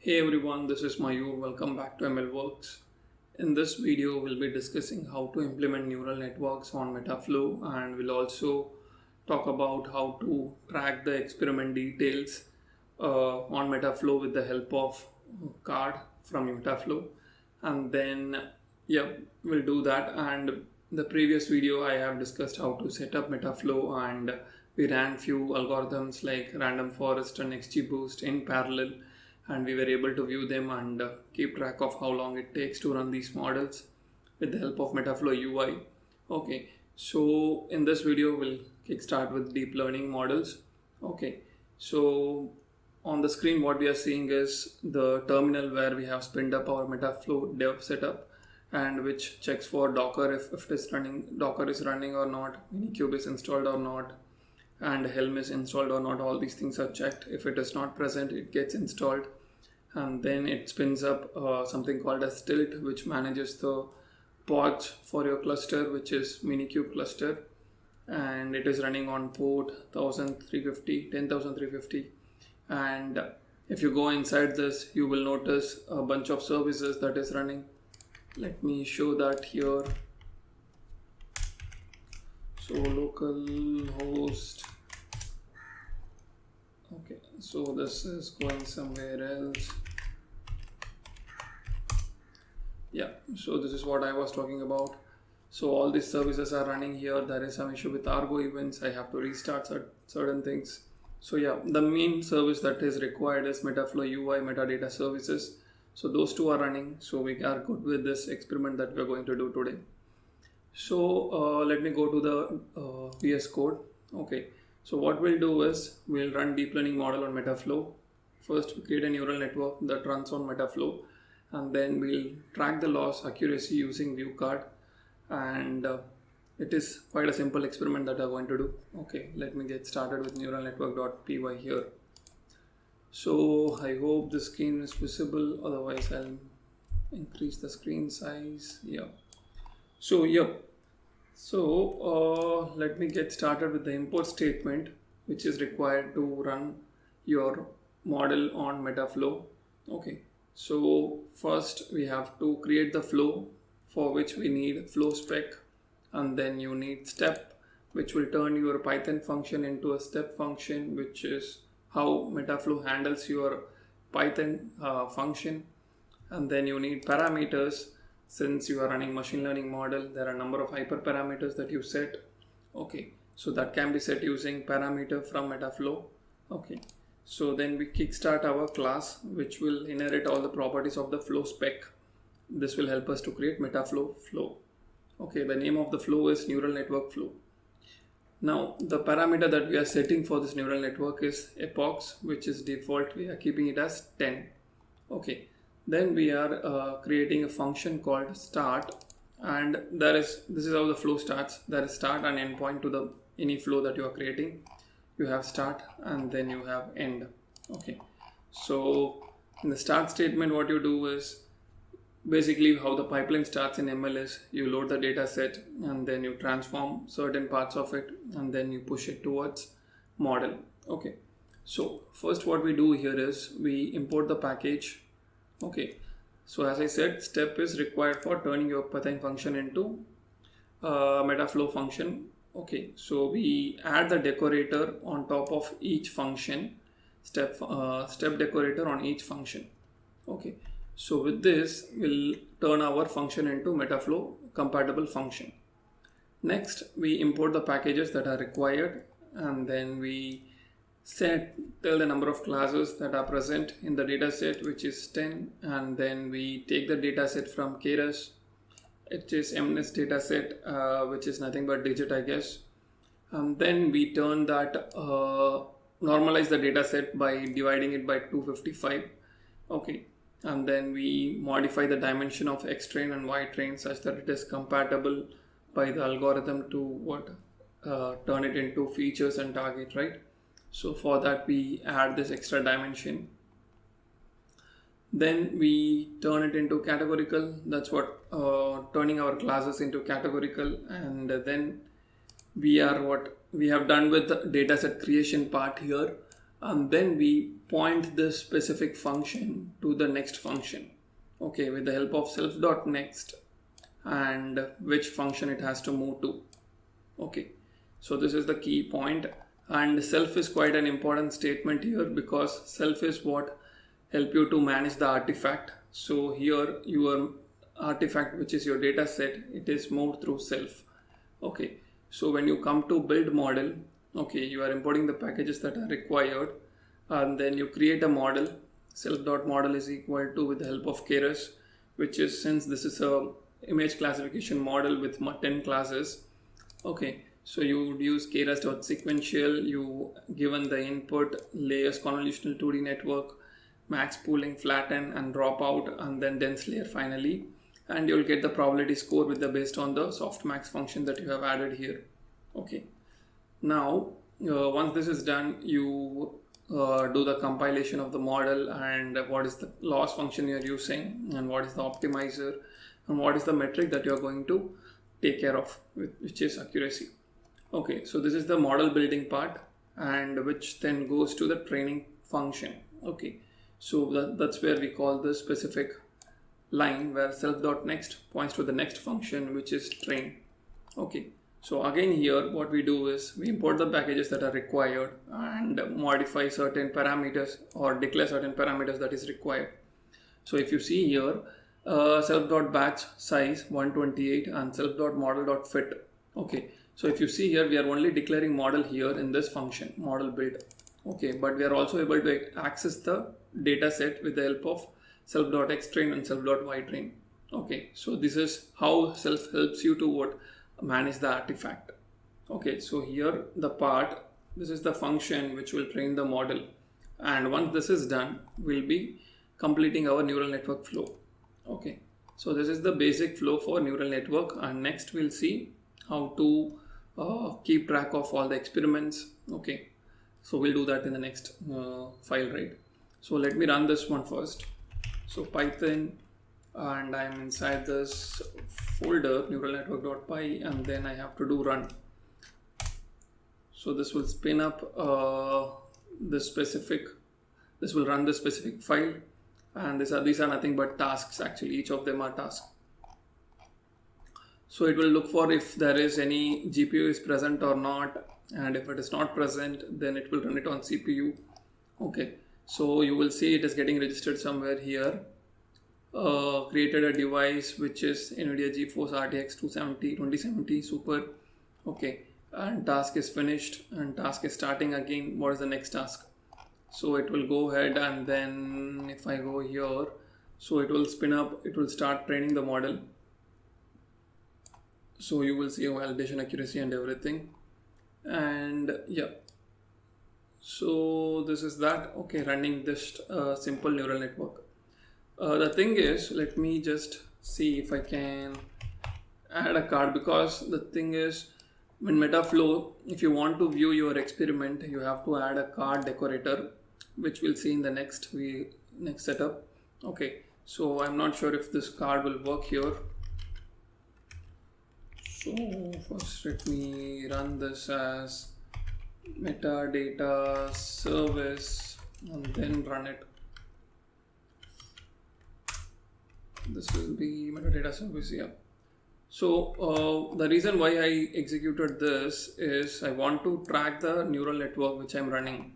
Hey everyone, this is Mayur. Welcome back to ML Works. In this video, we'll be discussing how to implement neural networks on Metaflow, and we'll also talk about how to track the experiment details on Metaflow with the help of card from Metaflow. And then, yeah, we'll do that. And the previous video, I have discussed how to set up Metaflow, and we ran few algorithms like random forest and XGBoost in parallel, and we were able to view them and keep track of how long it takes to run these models with the help of Metaflow UI. Okay, so in this video we'll kickstart with deep learning models. Okay, so on the screen what we are seeing is the terminal where we have spinned up our Metaflow dev setup, and which checks for Docker if it is running, Docker is running or not, Minikube is installed or not, and Helm is installed or not. All these things are checked. If it is not present, it gets installed, and then it spins up something called as tilt, which manages the pods for your cluster, which is Minikube cluster, and it is running on port 10350, and if you go inside this, you will notice a bunch of services that is running. Let me show that here. So localhost. Okay, so this is going somewhere else. Yeah, so this is what I was talking about. So all these services are running here. There is some issue with Argo events. I have to restart certain things. So yeah, the main service that is required is Metaflow UI metadata services. So those two are running. So we are good with this experiment that we are going to do today. So let me go to the VS Code. Okay, so what we'll do is we'll run deep learning model on Metaflow. First, we create a neural network that runs on Metaflow, and then we'll track the loss accuracy using view card. And it is quite a simple experiment that I'm going to do. Okay, let me get started with neural network.py here. So I hope the screen is visible, otherwise I'll increase the screen size. Yeah. So let me get started with the import statement, which is required to run your model on Metaflow. Okay, so first we have to create the flow, for which we need flow spec, and then you need step, which will turn your Python function into a step function, which is how Metaflow handles your Python function. And then you need parameters. Since you are running machine learning model, there are a number of hyperparameters that you set. Okay, so that can be set using parameter from Metaflow. Okay, so then we kickstart our class, which will inherit all the properties of the flow spec. This will help us to create Metaflow flow. Okay, the name of the flow is neural network flow. Now the parameter that we are setting for this neural network is epochs, which is default. We are keeping it as 10. Okay. Then we are creating a function called start, and this is how the flow starts. There is start and end point to any flow that you are creating. You have start and then you have end. Okay, so in the start statement, what you do is basically how the pipeline starts in ML is you load the data set and then you transform certain parts of it and then you push it towards model. Okay, so first what we do here is we import the package. Okay, so as I said, step is required for turning your Python function into Metaflow function. Okay, so we add the decorator on top of each function, step decorator on each function. Okay, so with this we'll turn our function into Metaflow compatible function. Next, we import the packages that are required, and then we tell the number of classes that are present in the dataset, which is 10, and then we take the dataset from Keras. It is MNIST dataset, which is nothing but digit, I guess. And then we turn that, normalize the dataset by dividing it by 255. Okay, and then we modify the dimension of X train and Y train such that it is compatible by the algorithm to turn it into features and target, right? So for that we add this extra dimension. Then we turn it into categorical. That's what turning our classes into categorical. And then we have done with the dataset creation part here. and then we point this specific function to the next function, okay, with the help of self.next and which function it has to move to. Okay, so this is the key point, and self is quite an important statement here because self is what help you to manage the artifact. So here your artifact, which is your data set, it is moved through self. Okay, so when you come to build model, okay, you are importing the packages that are required, and then you create a model. Self.model is equal to, with the help of Keras, which is, since this is a image classification model with 10 classes, okay, so you would use Keras.sequential. You given the input layers, convolutional 2D network, max pooling, flatten and drop out, and then dense layer finally, and you'll get the probability score with the based on the softmax function that you have added here. Okay, now once this is done, you do the compilation of the model and what is the loss function you are using, and what is the optimizer, and what is the metric that you are going to take care of, which is accuracy. Okay, so this is the model building part, and which then goes to the training function. Okay, so that's where we call the specific line where self.next points to the next function, which is train. Okay, so again here what we do is we import the packages that are required and modify certain parameters or declare certain parameters that is required. So if you see here, self.batch size 128 and self.model.fit. Okay, so if you see here, we are only declaring model here in this function, model build. Okay, but we are also able to access the data set with the help of self.xtrain and self.ytrain. Okay, so this is how self helps you to manage the artifact. Okay, so here the part, this is the function which will train the model, and once this is done, we'll be completing our neural network flow. Okay, so this is the basic flow for neural network, and next we'll see how to keep track of all the experiments. Okay, so we'll do that in the next file, right? So let me run this one first. So Python, and I'm inside this folder neural network.py, and then I have to do run. So this will spin up this will run the specific file, and these are nothing but tasks. Actually, each of them are tasks. So it will look for if there is any GPU is present or not, and if it is not present, then it will run it on CPU. Okay, so you will see it is getting registered somewhere here. Created a device which is NVIDIA GeForce RTX 2070 Super. Okay, and task is finished and task is starting again. What is the next task? So it will go ahead, and then if I go here, so it will spin up, it will start training the model. So you will see validation, accuracy and everything, and yeah, so this is that. Okay, running this simple neural network. The thing is, let me just see if I can add a card, because the thing is, in Metaflow, if you want to view your experiment, you have to add a card decorator, which we'll see in the next setup. Okay, so I'm not sure if this card will work here. So first let me run this as metadata service and then run it. This will be metadata service, yeah. So the reason why I executed this is I want to track the neural network which I'm running.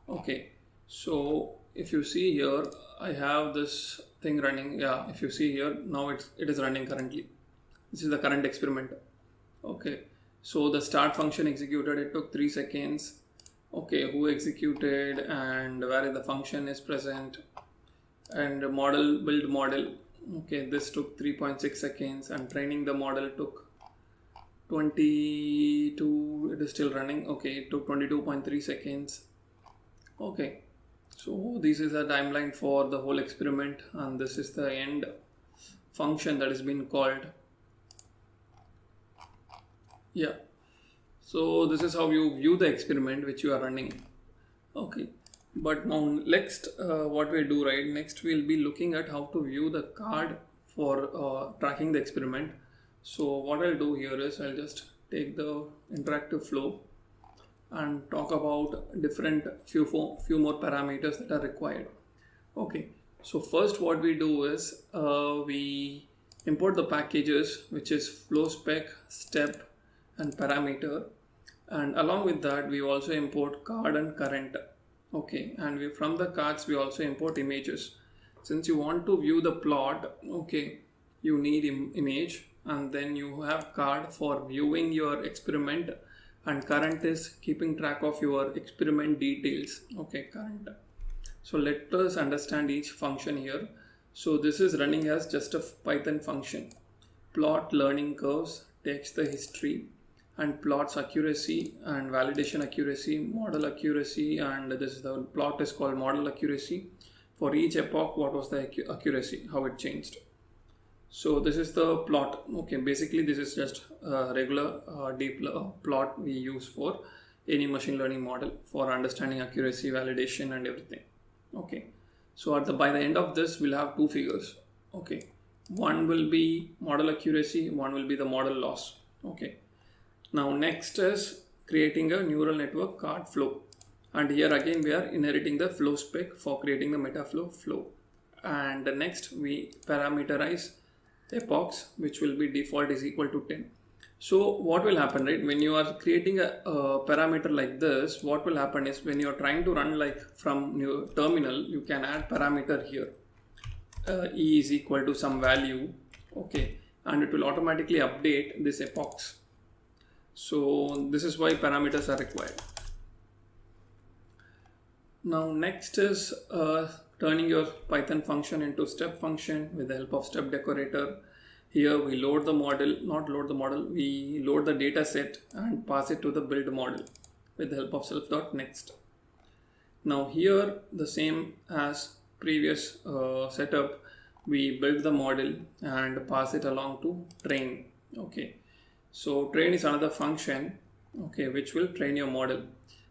Okay, so if you see here, I have this thing running. Yeah, if you see here, now it is running currently. This is the current experiment. Okay, so the start function executed, it took 3 seconds. Okay, who executed and where the function is present, and model build model. Okay, this took 3.6 seconds, and training the model took 22, it is still running. Okay, it took 22.3 seconds. Okay, so this is a timeline for the whole experiment, and this is the end function that is being called. Yeah, so this is how you view the experiment which you are running. Okay, but now next what we do, right, next we'll be looking at how to view the card for tracking the experiment. So what I'll do here is I'll just take the interactive flow, and talk about different few more parameters that are required. Okay, so first what we do is we import the packages, which is flow spec, step, and parameter, and along with that we also import card and current. Okay, and from the cards we also import images. Since you want to view the plot, okay, you need image, and then you have card for viewing your experiment, and current is keeping track of your experiment details. Okay, current. So let us understand each function here. So this is running as just a Python function. Plot learning curves, takes the history, and plots accuracy and validation accuracy, model accuracy, and this is the plot is called model accuracy. For each epoch, what was the accuracy, how it changed. So this is the plot. Okay, basically this is just a regular deep plot we use for any machine learning model for understanding accuracy, validation, and everything. Okay, so by the end of this we'll have two figures. Okay, one will be model accuracy, one will be the model loss. Okay, now next is creating a neural network card flow, and here again we are inheriting the flow spec for creating the Metaflow flow. And next we parameterize epochs, which will be default is equal to 10. So what will happen, right, when you are creating a parameter like this, what will happen is when you are trying to run like from your terminal, you can add parameter here, e is equal to some value. Okay, and it will automatically update this epochs. So this is why parameters are required. Now next is turning your Python function into step function with the help of step decorator. Here we load the model, we load the data set and pass it to the build model with the help of self.next. Now here the same as previous setup, we build the model and pass it along to train. Okay, so train is another function, okay, which will train your model.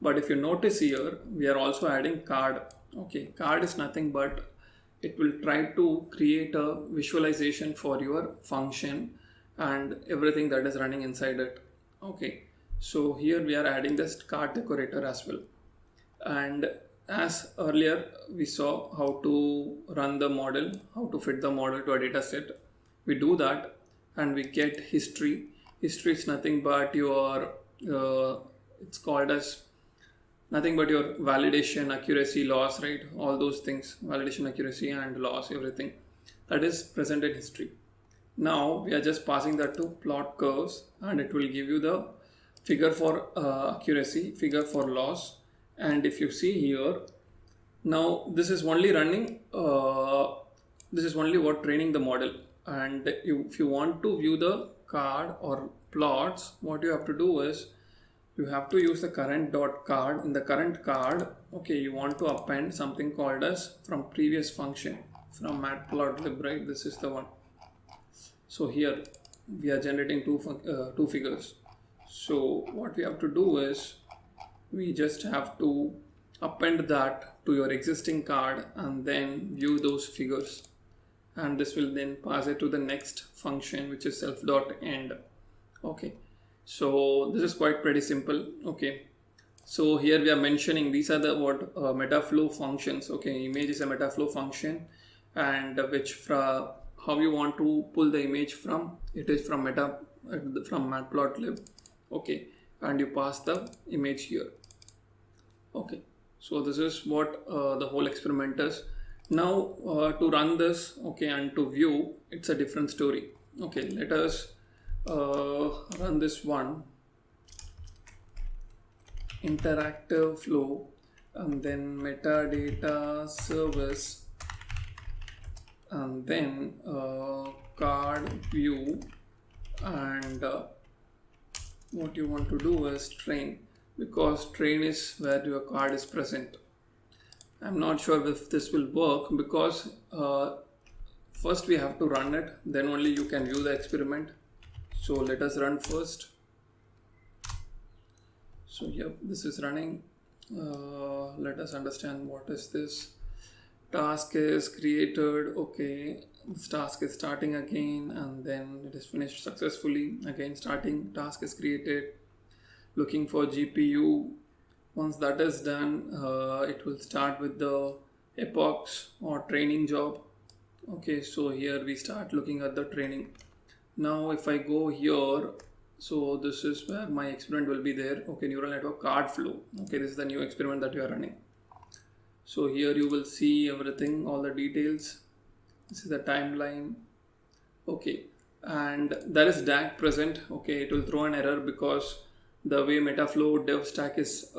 But if you notice here, we are also adding card. Okay, card is nothing but it will try to create a visualization for your function and everything that is running inside it. Okay, so here we are adding this card decorator as well. And as earlier we saw how to run the model, how to fit the model to a data set. We do that and we get history. History is nothing but your it's called as nothing but your validation, accuracy, loss, right? All those things, validation, accuracy, and loss, everything that is present in history. Now we are just passing that to plot curves, and it will give you the figure for accuracy, figure for loss. And if you see here, now this is only running, this is only what training the model. And if you want to view the card or plots, what you have to do is you have to use the current.card. In the current card, okay, you want to append something called as from previous function from matplotlib, right? This is the one. So here we are generating two figures. So what we have to do is we just have to append that to your existing card and then view those figures. And this will then pass it to the next function, which is self.end. Okay. So this is quite pretty simple. Okay, so here we are mentioning these are the Metaflow functions. Okay, image is a Metaflow function, and which how you want to pull the image from. It is from matplotlib. Okay, and you pass the image here. Okay, so this is what the whole experiment is. Now to run this, okay, and to view, it's a different story. Okay, let us run this one, interactive flow, and then metadata service, and then card view, and what you want to do is train, because train is where your card is present. I'm not sure if this will work because first we have to run it, then only you can view the experiment. So let us run first. So yep, this is running. Let us understand what is this. Task is created. Okay, this task is starting again, and then it is finished successfully. Again starting, task is created. Looking for GPU. Once that is done, it will start with the epochs or training job. Okay, so here we start looking at the training. Now if I go here, so this is where my experiment will be there. Okay, neural network card flow. Okay, this is the new experiment that we are running. So here you will see everything, all the details. This is the timeline. Okay, and there is DAG present. Okay, it will throw an error because the way Metaflow dev stack is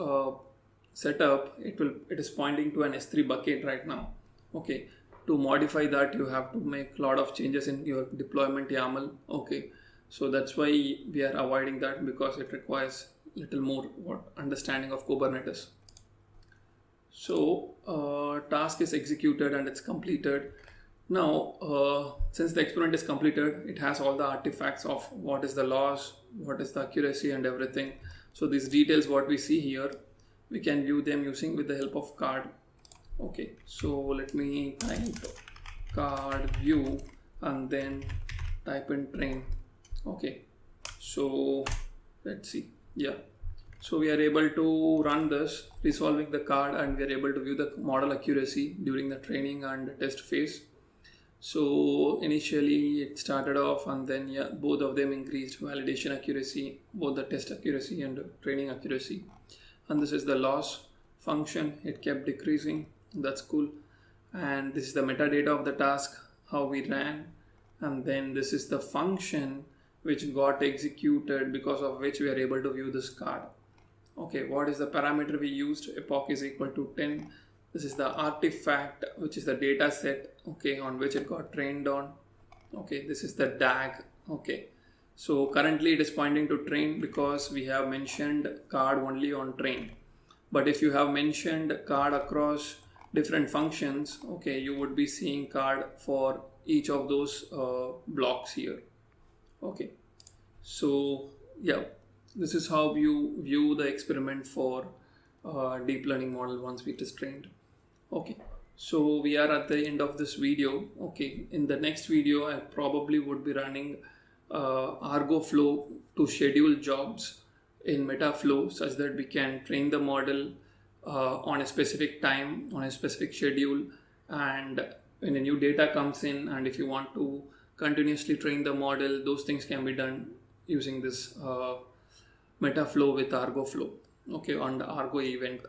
set up, it is pointing to an S3 bucket right now. Okay, to modify that you have to make a lot of changes in your deployment YAML. Okay, so that's why we are avoiding that, because it requires little more understanding of Kubernetes. So task is executed and it's completed. Now, since the experiment is completed, it has all the artifacts of what is the loss, what is the accuracy and everything. So these details what we see here, we can view them using with the help of card. Okay, so let me type card view and then type in train. Okay, so let's see. Yeah, so we are able to run this, resolving the card, and we are able to view the model accuracy during the training and test phase. So initially it started off, and then both of them increased validation accuracy, both the test accuracy and training accuracy. And this is the loss function, it kept decreasing. That's cool. And this is the metadata of the task, how we ran. And then this is the function which got executed, because of which we are able to view this card. Okay, what is the parameter we used? Epoch is equal to 10. This is the artifact, which is the data set, okay, on which it got trained on. Okay, this is the DAG. Okay, so currently it is pointing to train because we have mentioned card only on train. But if you have mentioned card across different functions, okay, you would be seeing card for each of those blocks here. Okay, so yeah, this is how you view the experiment for deep learning model once it is trained. Okay, so we are at the end of this video. Okay, in the next video I probably would be running Argo flow to schedule jobs in Metaflow, such that we can train the model on a specific time, on a specific schedule, and when a new data comes in, and if you want to continuously train the model, those things can be done using this Metaflow with Argo flow, okay, on the Argo event.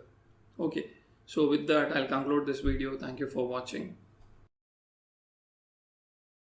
Okay, so with that I'll conclude this video. Thank you for watching.